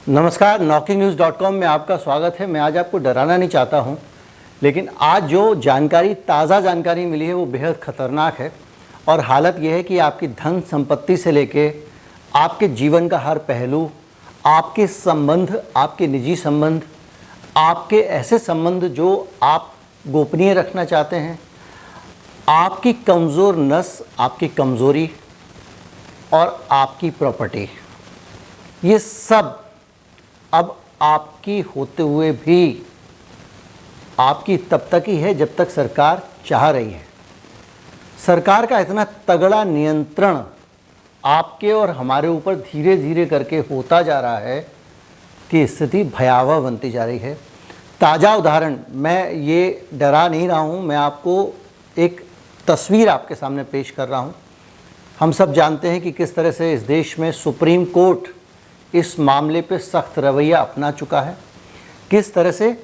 नमस्कार, knocking-news.com में आपका स्वागत है। मैं आज आपको डराना नहीं चाहता हूं, लेकिन आज जो ताज़ा जानकारी मिली है वो बेहद ख़तरनाक है। और हालत ये है कि आपकी धन संपत्ति से लेके आपके जीवन का हर पहलू, आपके संबंध, आपके निजी संबंध, आपके ऐसे संबंध जो आप गोपनीय रखना चाहते हैं, आपकी कमज़ोर नस, आपकी कमज़ोरी और आपकी प्रॉपर्टी, ये सब अब आपकी होते हुए भी आपकी तब तक ही है जब तक सरकार चाह रही है। सरकार का इतना तगड़ा नियंत्रण आपके और हमारे ऊपर धीरे धीरे करके होता जा रहा है कि स्थिति भयावह बनती जा रही है। ताज़ा उदाहरण, मैं ये डरा नहीं रहा हूँ, मैं आपको एक तस्वीर आपके सामने पेश कर रहा हूँ। हम सब जानते हैं कि किस तरह से इस देश में सुप्रीम कोर्ट इस मामले पे सख्त रवैया अपना चुका है, किस तरह से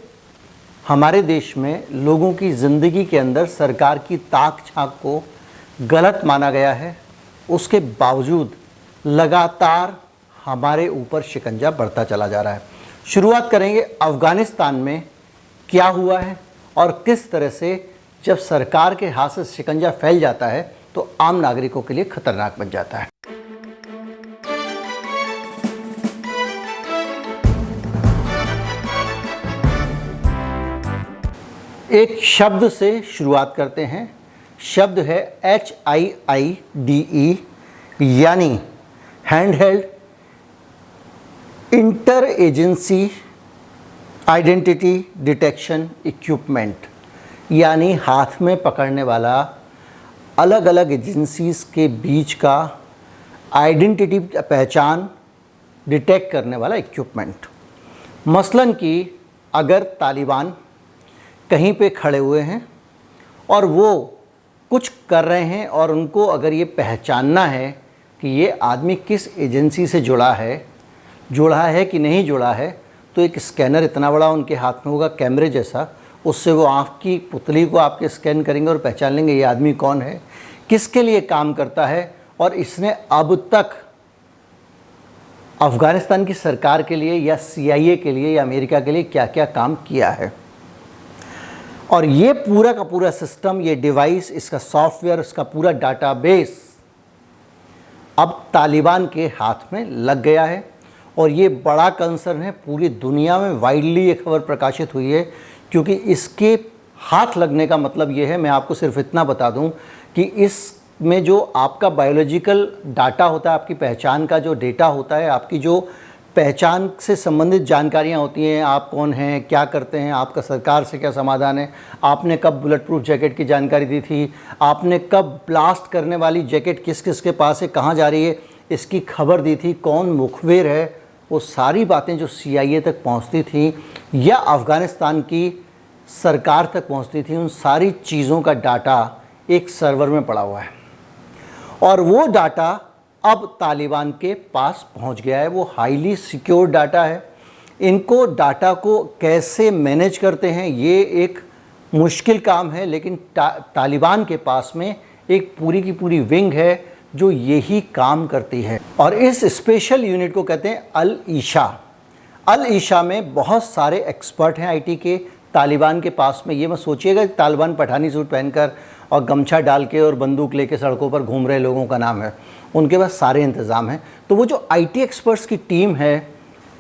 हमारे देश में लोगों की ज़िंदगी के अंदर सरकार की ताक झांक को गलत माना गया है। उसके बावजूद लगातार हमारे ऊपर शिकंजा बढ़ता चला जा रहा है। शुरुआत करेंगे अफ़गानिस्तान में क्या हुआ है और किस तरह से जब सरकार के हाथ से शिकंजा फैल जाता है तो आम नागरिकों के लिए खतरनाक बन जाता है। एक शब्द से शुरुआत करते हैं। शब्द है HIIDE, यानी handheld inter agency identity detection equipment, यानी हाथ में पकड़ने वाला अलग अलग एजेंसीज़ के बीच का आइडेंटिटी पहचान डिटेक्ट करने वाला इक्विपमेंट। मसलन कि अगर तालिबान कहीं पे खड़े हुए हैं और वो कुछ कर रहे हैं और उनको अगर ये पहचानना है कि ये आदमी किस एजेंसी से जुड़ा है कि नहीं जुड़ा है, तो एक स्कैनर इतना बड़ा उनके हाथ में होगा, कैमरे जैसा, उससे वो आँख की पुतली को आपके स्कैन करेंगे और पहचान लेंगे ये आदमी कौन है, किसके लिए काम करता है और इसने अब तक अफ़गानिस्तान की सरकार के लिए या CIA के लिए या अमेरिका के लिए क्या क्या काम किया है। और ये पूरा का पूरा सिस्टम, ये डिवाइस, इसका सॉफ्टवेयर, इसका पूरा डाटाबेस अब तालिबान के हाथ में लग गया है। और ये बड़ा कंसर्न है, पूरी दुनिया में वाइडली ये खबर प्रकाशित हुई है, क्योंकि इसके हाथ लगने का मतलब ये है, मैं आपको सिर्फ इतना बता दूं कि इसमें जो आपका बायोलॉजिकल डाटा होता है, आपकी पहचान का जो डेटा होता है, आपकी जो पहचान से संबंधित जानकारियां होती हैं, आप कौन हैं, क्या करते हैं, आपका सरकार से क्या समाधान है, आपने कब बुलेट प्रूफ जैकेट की जानकारी दी थी, आपने कब ब्लास्ट करने वाली जैकेट किस किस के पास है, कहाँ जा रही है, इसकी खबर दी थी, कौन मुखबिर है, वो सारी बातें जो CIA तक पहुँचती थी या अफ़गानिस्तान की सरकार तक पहुँचती थी, उन सारी चीज़ों का डाटा एक सर्वर में पड़ा हुआ है। और वो डाटा अब तालिबान के पास पहुंच गया है। वो हाईली सिक्योर डाटा है। इनको डाटा को कैसे मैनेज करते हैं ये एक मुश्किल काम है, लेकिन तालिबान के पास में एक पूरी की पूरी विंग है जो यही काम करती है। और इस स्पेशल यूनिट को कहते हैं अल-ईशा। अल-ईशा में बहुत सारे एक्सपर्ट हैं IT के तालिबान के पास में। ये मत सोचिएगा कि तालिबान पठानी सूट पहनकर और गमछा डाल के और बंदूक लेके सड़कों पर घूम रहे लोगों का नाम है। उनके पास सारे इंतज़ाम हैं। तो वो जो IT एक्सपर्ट्स की टीम है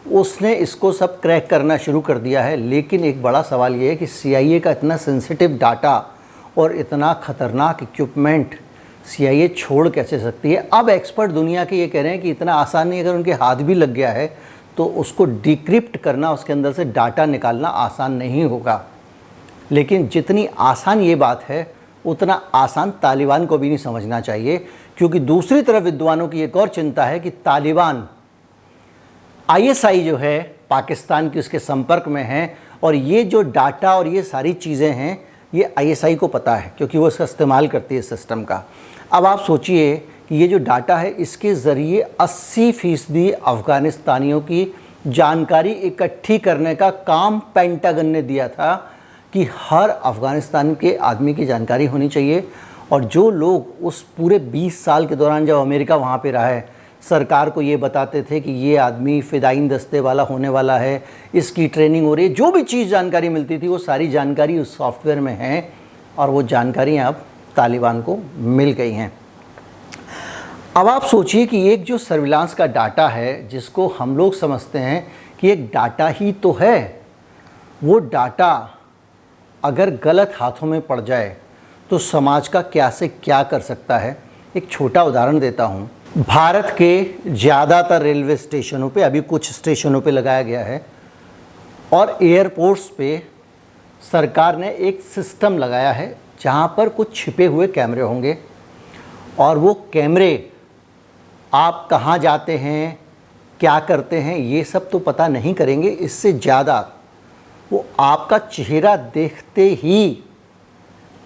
उसने इसको सब क्रैक करना शुरू कर दिया है। लेकिन एक बड़ा सवाल ये है कि CIA का इतना सेंसिटिव डाटा और इतना ख़तरनाक इक्विपमेंट CIA छोड़ कैसे सकती है। अब एक्सपर्ट दुनिया के ये कह रहे हैं कि इतना आसान नहीं, अगर उनके हाथ भी लग गया है तो उसको डिक्रिप्ट करना, उसके अंदर से डाटा निकालना आसान नहीं होगा। लेकिन जितनी आसान ये बात है उतना आसान तालिबान को भी नहीं समझना चाहिए, क्योंकि दूसरी तरफ विद्वानों की एक और चिंता है कि तालिबान ISI जो है पाकिस्तान की उसके संपर्क में है और ये जो डाटा और ये सारी चीज़ें हैं ये ISI को पता है, क्योंकि वो इसका इस्तेमाल करती है सिस्टम का। अब आप सोचिए कि ये जो डाटा है इसके ज़रिए 80% अफ़गानिस्तानियों की जानकारी इकट्ठी करने का काम पेंटागन ने दिया था कि हर अफ़गानिस्तान के आदमी की जानकारी होनी चाहिए। और जो लोग उस पूरे 20 साल के दौरान जब अमेरिका वहाँ पे रहा है, सरकार को ये बताते थे कि ये आदमी फ़िदाइन दस्ते वाला होने वाला है, इसकी ट्रेनिंग हो रही है। जो भी चीज़ जानकारी मिलती थी वो सारी जानकारी उस सॉफ्टवेयर में है और वो जानकारियाँ अब तालिबान को मिल गई हैं। अब आप सोचिए कि एक जो सर्विलांस का डाटा है, जिसको हम लोग समझते हैं कि एक डाटा ही तो है, वो डाटा अगर गलत हाथों में पड़ जाए तो समाज का क्या से क्या कर सकता है। एक छोटा उदाहरण देता हूँ। भारत के ज़्यादातर रेलवे स्टेशनों पे, अभी कुछ स्टेशनों पे लगाया गया है, और एयरपोर्ट्स पे सरकार ने एक सिस्टम लगाया है जहाँ पर कुछ छिपे हुए कैमरे होंगे, और वो कैमरे आप कहाँ जाते हैं, क्या करते हैं, ये सब तो पता नहीं करेंगे। इससे ज़्यादा वो आपका चेहरा देखते ही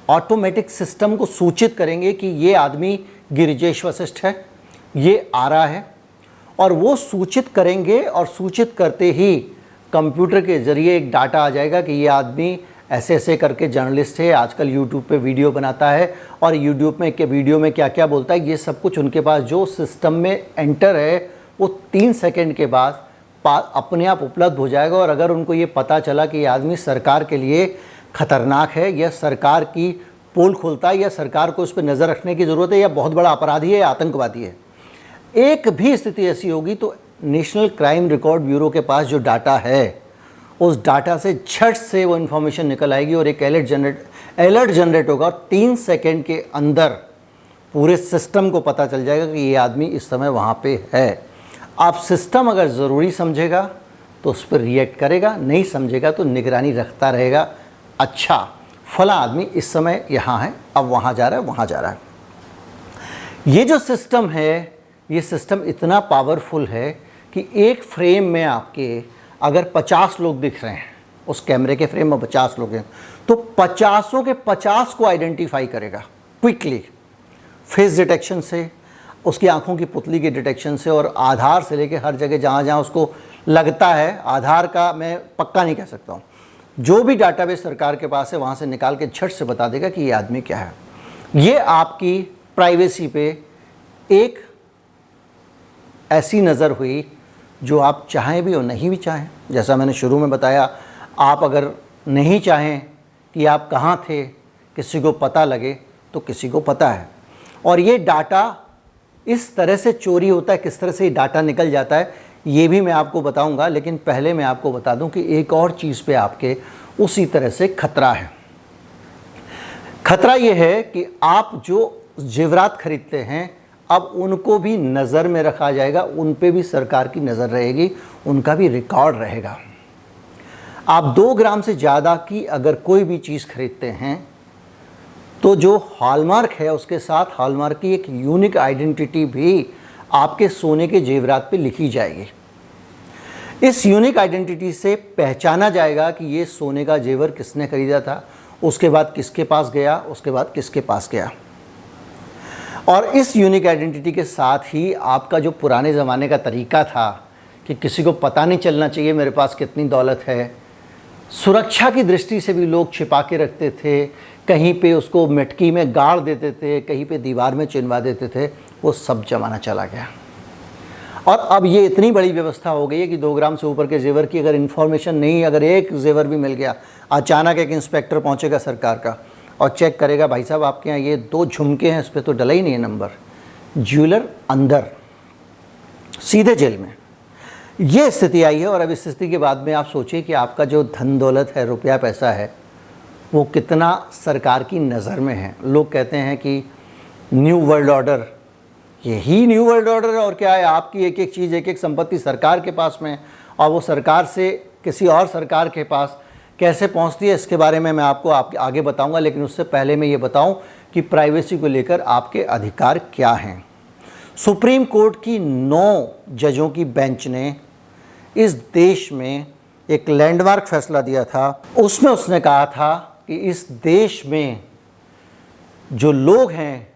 ऑटोमेटिक सिस्टम को सूचित करेंगे कि ये आदमी गिरिजेश वशिष्ठ है, ये आ रहा है, और वो सूचित करेंगे, और सूचित करते ही कंप्यूटर के ज़रिए एक डाटा आ जाएगा कि ये आदमी ऐसे ऐसे करके जर्नलिस्ट है, आजकल यूट्यूब पे वीडियो बनाता है, और यूट्यूब में के वीडियो में क्या क्या बोलता है, ये सब कुछ उनके पास जो सिस्टम में एंटर है वो 3 सेकंड के बाद अपने आप उपलब्ध हो जाएगा। और अगर उनको ये पता चला कि ये आदमी सरकार के लिए ख़तरनाक है, या सरकार की पोल खोलता है, या सरकार को उस पर नज़र रखने की ज़रूरत है, या बहुत बड़ा अपराधी है, या आतंकवादी है, एक भी स्थिति ऐसी होगी तो नेशनल क्राइम रिकॉर्ड ब्यूरो के पास जो डाटा है, उस डाटा से झट से वो इन्फॉर्मेशन निकल आएगी और एक अलर्ट जनरेट होगा, और 3 सेकंड के अंदर पूरे सिस्टम को पता चल जाएगा कि ये आदमी इस समय वहाँ पे है। आप सिस्टम अगर ज़रूरी समझेगा तो उस पर रिएक्ट करेगा, नहीं समझेगा तो निगरानी रखता रहेगा। अच्छा, फला आदमी इस समय यहाँ है, अब वहाँ जा रहा है, वहाँ जा रहा है। ये जो सिस्टम है, ये सिस्टम इतना पावरफुल है कि एक फ्रेम में आपके अगर 50 लोग दिख रहे हैं, उस कैमरे के फ्रेम में 50 लोग हैं, तो 50 के 50 को आइडेंटिफाई करेगा क्विकली, फेस डिटेक्शन से, उसकी आंखों की पुतली के डिटेक्शन से, और आधार से लेके हर जगह जहाँ जहाँ उसको लगता है। आधार का मैं पक्का नहीं कह सकता हूँ, जो भी डाटाबेस सरकार के पास है वहाँ से निकाल के झट से बता देगा कि ये आदमी क्या है। ये आपकी प्राइवेसी पे एक ऐसी नज़र हुई जो आप चाहें भी और नहीं भी चाहें। जैसा मैंने शुरू में बताया, आप अगर नहीं चाहें कि आप कहाँ थे किसी को पता लगे, तो किसी को पता है। और ये डाटा इस तरह से चोरी होता है, किस तरह से ये डाटा निकल जाता है, ये भी मैं आपको बताऊंगा। लेकिन पहले मैं आपको बता दूं कि एक और चीज़ पे आपके उसी तरह से खतरा है। खतरा ये है कि आप जो जेवरात खरीदते हैं, अब उनको भी नज़र में रखा जाएगा, उन पे भी सरकार की नज़र रहेगी, उनका भी रिकॉर्ड रहेगा। आप 2 ग्राम से ज़्यादा की अगर कोई भी चीज़ खरीदते हैं, तो जो हॉलमार्क है उसके साथ हॉलमार्क की एक यूनिक आइडेंटिटी भी आपके सोने के जेवरात पे लिखी जाएगी। इस यूनिक आइडेंटिटी से पहचाना जाएगा कि ये सोने का जेवर किसने खरीदा था, उसके बाद किसके पास गया, उसके बाद किसके पास गया। और इस यूनिक आइडेंटिटी के साथ ही आपका जो पुराने ज़माने का तरीका था कि किसी को पता नहीं चलना चाहिए मेरे पास कितनी दौलत है, सुरक्षा की दृष्टि से भी लोग छिपा के रखते थे, कहीं पे उसको मिटकी में गाड़ देते थे, कहीं पे दीवार में चिनवा देते थे, वो सब ज़माना चला गया। और अब ये इतनी बड़ी व्यवस्था हो गई है कि 2 ग्राम से ऊपर के जेवर की अगर इन्फॉर्मेशन नहीं, अगर एक जेवर भी मिल गया, अचानक एक इंस्पेक्टर पहुंचेगा सरकार का और चेक करेगा, भाई साहब आपके यहाँ ये 2 झुमके हैं, इस पर तो डला ही नहीं है नंबर, ज्वेलर अंदर, सीधे जेल में। ये स्थिति आई है। और अब इस स्थिति के बाद में आप सोचिए कि आपका जो धन दौलत है, रुपया पैसा है, वो कितना सरकार की नज़र में है। लोग कहते हैं कि न्यू वर्ल्ड ऑर्डर, यही न्यू वर्ल्ड ऑर्डर है और क्या है, आपकी एक एक चीज़, एक एक संपत्ति सरकार के पास में, और वो सरकार से किसी और सरकार के पास कैसे पहुंचती है, इसके बारे में मैं आपको आगे बताऊंगा। लेकिन उससे पहले मैं ये बताऊं कि प्राइवेसी को लेकर आपके अधिकार क्या हैं। सुप्रीम कोर्ट की 9 जजों की बेंच ने इस देश में एक लैंडमार्क फैसला दिया था। उसमें उसने कहा था कि इस देश में जो लोग हैं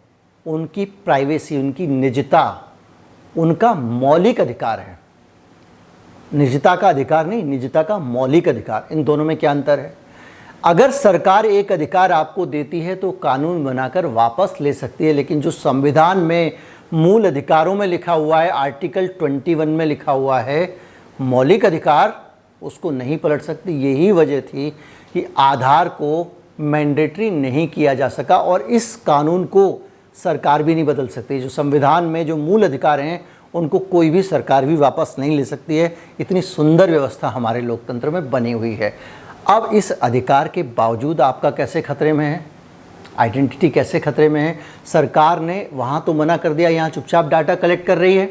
उनकी प्राइवेसी, उनकी निजता, उनका मौलिक अधिकार है। निजता का अधिकार नहीं, निजता का मौलिक अधिकार। इन दोनों में क्या अंतर है? अगर सरकार एक अधिकार आपको देती है तो कानून बनाकर वापस ले सकती है, लेकिन जो संविधान में मूल अधिकारों में लिखा हुआ है, आर्टिकल 21 में लिखा हुआ है मौलिक अधिकार, उसको नहीं पलट सकती। यही वजह थी कि आधार को मैंडेटरी नहीं किया जा सका और इस कानून को सरकार भी नहीं बदल सकती। जो संविधान में जो मूल अधिकार हैं उनको कोई भी सरकार भी वापस नहीं ले सकती है। इतनी सुंदर व्यवस्था हमारे लोकतंत्र में बनी हुई है। अब इस अधिकार के बावजूद आपका कैसे खतरे में है, आइडेंटिटी कैसे खतरे में है? सरकार ने वहाँ तो मना कर दिया, यहाँ चुपचाप डाटा कलेक्ट कर रही है।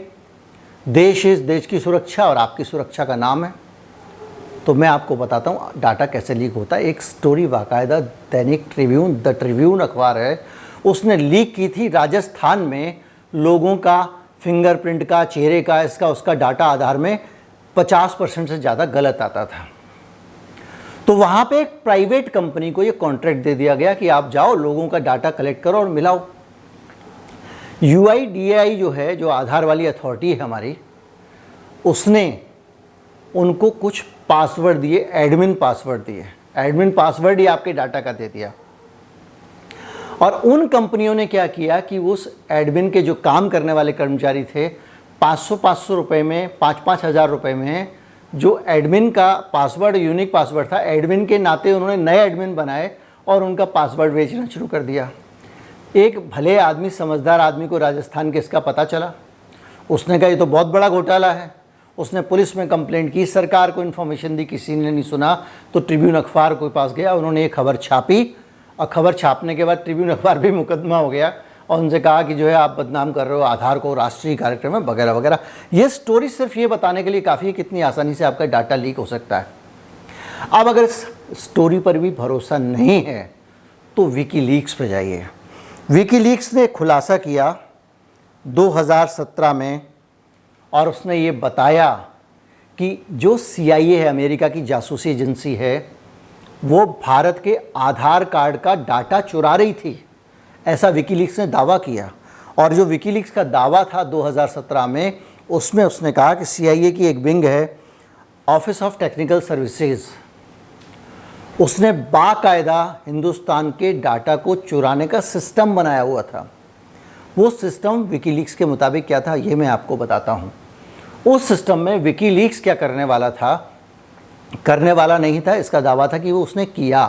देश की सुरक्षा और आपकी सुरक्षा का नाम है। तो मैं आपको बताता हूँ डाटा कैसे लीक होता है। एक स्टोरी बाकायदा दैनिक ट्रिब्यून, द ट्रिब्यून अखबार है, उसने लीक की थी। राजस्थान में लोगों का फिंगरप्रिंट का, चेहरे का, इसका उसका डाटा आधार में 50% से ज़्यादा गलत आता था। तो वहाँ पे एक प्राइवेट कंपनी को ये कॉन्ट्रैक्ट दे दिया गया कि आप जाओ लोगों का डाटा कलेक्ट करो और मिलाओ। UIDAI जो है, जो आधार वाली अथॉरिटी है हमारी, उसने उनको कुछ पासवर्ड दिए, एडमिन पासवर्ड दिए। एडमिन पासवर्ड ही आपके डाटा का दे दिया। और उन कंपनियों ने क्या किया कि उस एडमिन के जो काम करने वाले कर्मचारी थे, 500 रुपये में, 5-5 हज़ार रुपये में जो एडमिन का पासवर्ड, यूनिक पासवर्ड था, एडमिन के नाते उन्होंने नए एडमिन बनाए और उनका पासवर्ड बेचना शुरू कर दिया। एक भले आदमी, समझदार आदमी को राजस्थान के इसका पता चला। उसने कहा ये तो बहुत बड़ा घोटाला है। उसने पुलिस में कंप्लेंट की, सरकार को इन्फॉर्मेशन दी, किसी ने नहीं सुना। तो ट्रिब्यून अखबार के पास गया, उन्होंने एक खबर छापी और खबर छापने के बाद ट्रिब्यून अखबार भी मुकदमा हो गया और उनसे कहा कि जो है आप बदनाम कर रहे हो आधार को राष्ट्रीय कार्यक्रम में, वगैरह वगैरह। ये स्टोरी सिर्फ ये बताने के लिए काफ़ी है कितनी आसानी से आपका डाटा लीक हो सकता है। अब अगर इस स्टोरी पर भी भरोसा नहीं है तो विकीलीक्स पे जाइए। विकीलीक्स ने खुलासा किया 2017 में और उसने ये बताया कि जो CIA है, अमेरिका की जासूसी एजेंसी है, वो भारत के आधार कार्ड का डाटा चुरा रही थी, ऐसा विकीलीक्स ने दावा किया। और जो विकीलीक्स का दावा था 2017 में, उसमें उसने कहा कि CIA की एक विंग है, ऑफिस ऑफ टेक्निकल सर्विसेज, उसने बाकायदा हिंदुस्तान के डाटा को चुराने का सिस्टम बनाया हुआ था। वो सिस्टम विकीलीक्स के मुताबिक क्या था, ये मैं आपको बताता हूँ। उस सिस्टम में विकीलीक्स क्या करने वाला था, करने वाला नहीं था, इसका दावा था कि वो उसने किया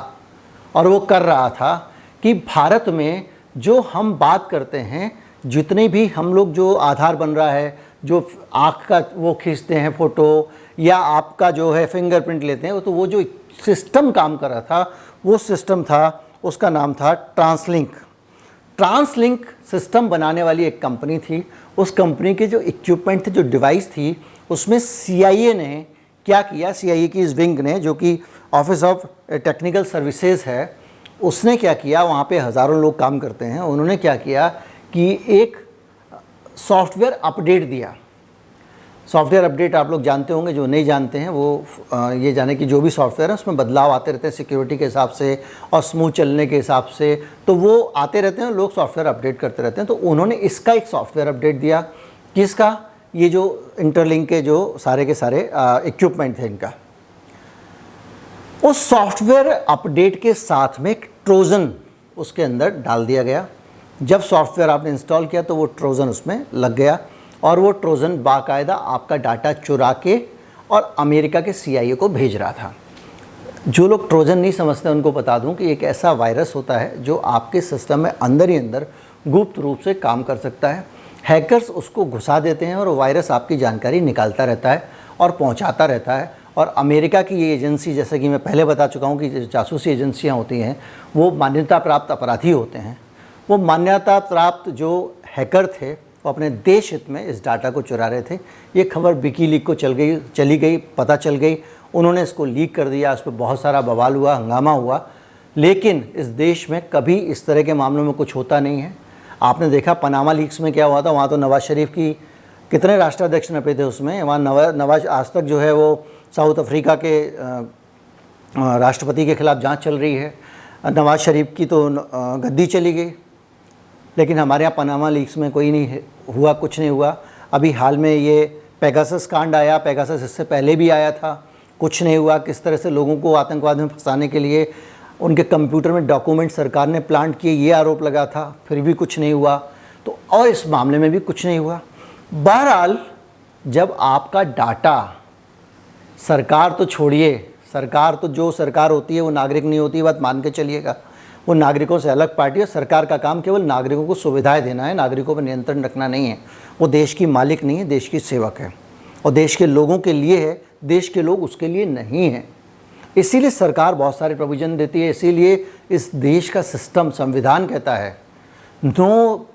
और वो कर रहा था कि भारत में जो हम बात करते हैं, जितने भी हम लोग जो आधार बन रहा है, जो आँख का वो खींचते हैं फ़ोटो या आपका जो है फिंगरप्रिंट लेते हैं, तो वो जो सिस्टम काम कर रहा था, वो सिस्टम था, उसका नाम था ट्रांसलिंक। ट्रांसलिंक सिस्टम बनाने वाली एक कंपनी थी। उस कंपनी के जो इक्विपमेंट थे, जो डिवाइस थी, उसमें CIA ने क्या किया, CIA की इस विंग ने, जो कि ऑफिस ऑफ टेक्निकल सर्विसेज है, उसने क्या किया, वहाँ पे हज़ारों लोग काम करते हैं, उन्होंने क्या किया कि एक सॉफ्टवेयर अपडेट दिया। सॉफ्टवेयर अपडेट आप लोग जानते होंगे, जो नहीं जानते हैं वो ये जाने कि जो भी सॉफ्टवेयर है उसमें बदलाव आते रहते हैं सिक्योरिटी के हिसाब से और स्मूथ चलने के हिसाब से, तो वो आते रहते हैं, लोग सॉफ्टवेयर अपडेट करते रहते हैं। तो उन्होंने इसका एक सॉफ्टवेयर अपडेट दिया। किसका? ये जो इंटरलिंक के जो सारे के सारे इक्विपमेंट थे इनका। उस सॉफ्टवेयर अपडेट के साथ में एक ट्रोजन उसके अंदर डाल दिया गया। जब सॉफ्टवेयर आपने इंस्टॉल किया तो वो ट्रोजन उसमें लग गया और वो ट्रोजन बाकायदा आपका डाटा चुरा के और अमेरिका के CIA को भेज रहा था। जो लोग ट्रोजन नहीं समझते उनको बता दूं कि एक ऐसा वायरस होता है जो आपके सिस्टम में अंदर ही अंदर गुप्त रूप से काम कर सकता है। हैकर्स उसको घुसा देते हैं और वो वायरस आपकी जानकारी निकालता रहता है और पहुंचाता रहता है। और अमेरिका की ये एजेंसी, जैसे कि मैं पहले बता चुका हूँ कि जासूसी एजेंसियाँ होती हैं, वो मान्यता प्राप्त अपराधी होते हैं। वो मान्यता प्राप्त जो हैकर थे वो अपने देश हित में इस डाटा को चुरा रहे थे। ये खबर विकीलीक को चली गई, पता चल गई, उन्होंने इसको लीक कर दिया, उस पर बहुत सारा बवाल हुआ, हंगामा हुआ। लेकिन इस देश में कभी इस तरह के मामलों में कुछ होता नहीं है। आपने देखा पनामा लीक्स में क्या हुआ था, वहाँ तो नवाज़ शरीफ की कितने राष्ट्राध्यक्ष नपे थे उसमें। वहाँ नवाज आज तक जो है वो साउथ अफ्रीका के राष्ट्रपति के खिलाफ जांच चल रही है। नवाज शरीफ की तो गद्दी चली गई, लेकिन हमारे यहाँ पनामा लीक्स में कोई नहीं हुआ, कुछ नहीं हुआ। अभी हाल में ये पेगासस कांड आया, पेगासस इससे पहले भी आया था, कुछ नहीं हुआ। किस तरह से लोगों को आतंकवाद में फंसाने के लिए उनके कंप्यूटर में डॉक्यूमेंट सरकार ने प्लांट किए, ये आरोप लगा था, फिर भी कुछ नहीं हुआ। तो और इस मामले में भी कुछ नहीं हुआ। बहरहाल जब आपका डाटा, सरकार तो छोड़िए, सरकार तो जो सरकार होती है वो नागरिक नहीं होती, बात मान के चलिएगा। वो नागरिकों से अलग पार्टी है। सरकार का काम केवल नागरिकों को सुविधाएं देना है, नागरिकों पर नियंत्रण रखना नहीं है। वो देश की मालिक नहीं है, देश की सेवक है और देश के लोगों के लिए है, देश के लोग उसके लिए नहीं हैं। इसीलिए सरकार बहुत सारे प्रोविज़न देती है। इसीलिए इस देश का सिस्टम, संविधान कहता है, 9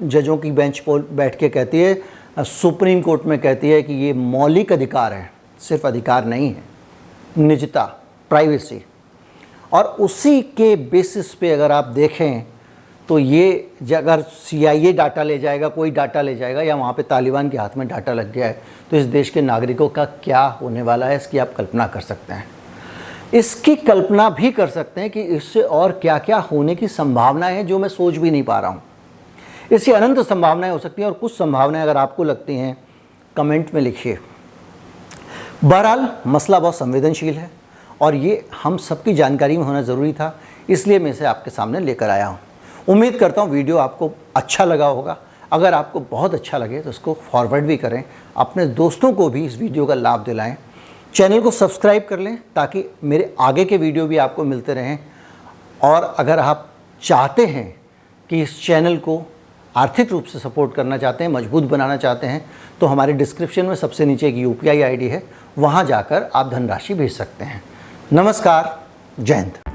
जजों की बेंच पर बैठ के कहती है, सुप्रीम कोर्ट में कहती है कि ये मौलिक अधिकार है, सिर्फ अधिकार नहीं है, निजता, प्राइवेसी। और उसी के बेसिस पे अगर आप देखें तो ये अगर CIA डाटा ले जाएगा, कोई डाटा ले जाएगा, या वहाँ पे तालिबान के हाथ में डाटा लग गया है, तो इस देश के नागरिकों का क्या होने वाला है, इसकी आप कल्पना कर सकते हैं। इसकी कल्पना भी कर सकते हैं कि इससे और क्या क्या होने की संभावनाएं हैं जो मैं सोच भी नहीं पा रहा हूँ। इससे अनंत संभावनाएं हो सकती हैं और कुछ संभावनाएं अगर आपको लगती हैं कमेंट में लिखिए। बहरहाल मसला बहुत संवेदनशील है और ये हम सबकी जानकारी में होना ज़रूरी था, इसलिए मैं इसे आपके सामने लेकर आया हूँ। उम्मीद करता हूँ वीडियो आपको अच्छा लगा होगा। अगर आपको बहुत अच्छा लगे तो इसको फॉरवर्ड भी करें, अपने दोस्तों को भी इस वीडियो का लाभ दिलाएं। चैनल को सब्सक्राइब कर लें ताकि मेरे आगे के वीडियो भी आपको मिलते रहें। और अगर आप चाहते हैं कि इस चैनल को आर्थिक रूप से सपोर्ट करना चाहते हैं, मजबूत बनाना चाहते हैं, तो हमारे डिस्क्रिप्शन में सबसे नीचे एक UPI ID है, वहाँ जाकर आप धनराशि भेज सकते हैं। नमस्कार, जय हिंद।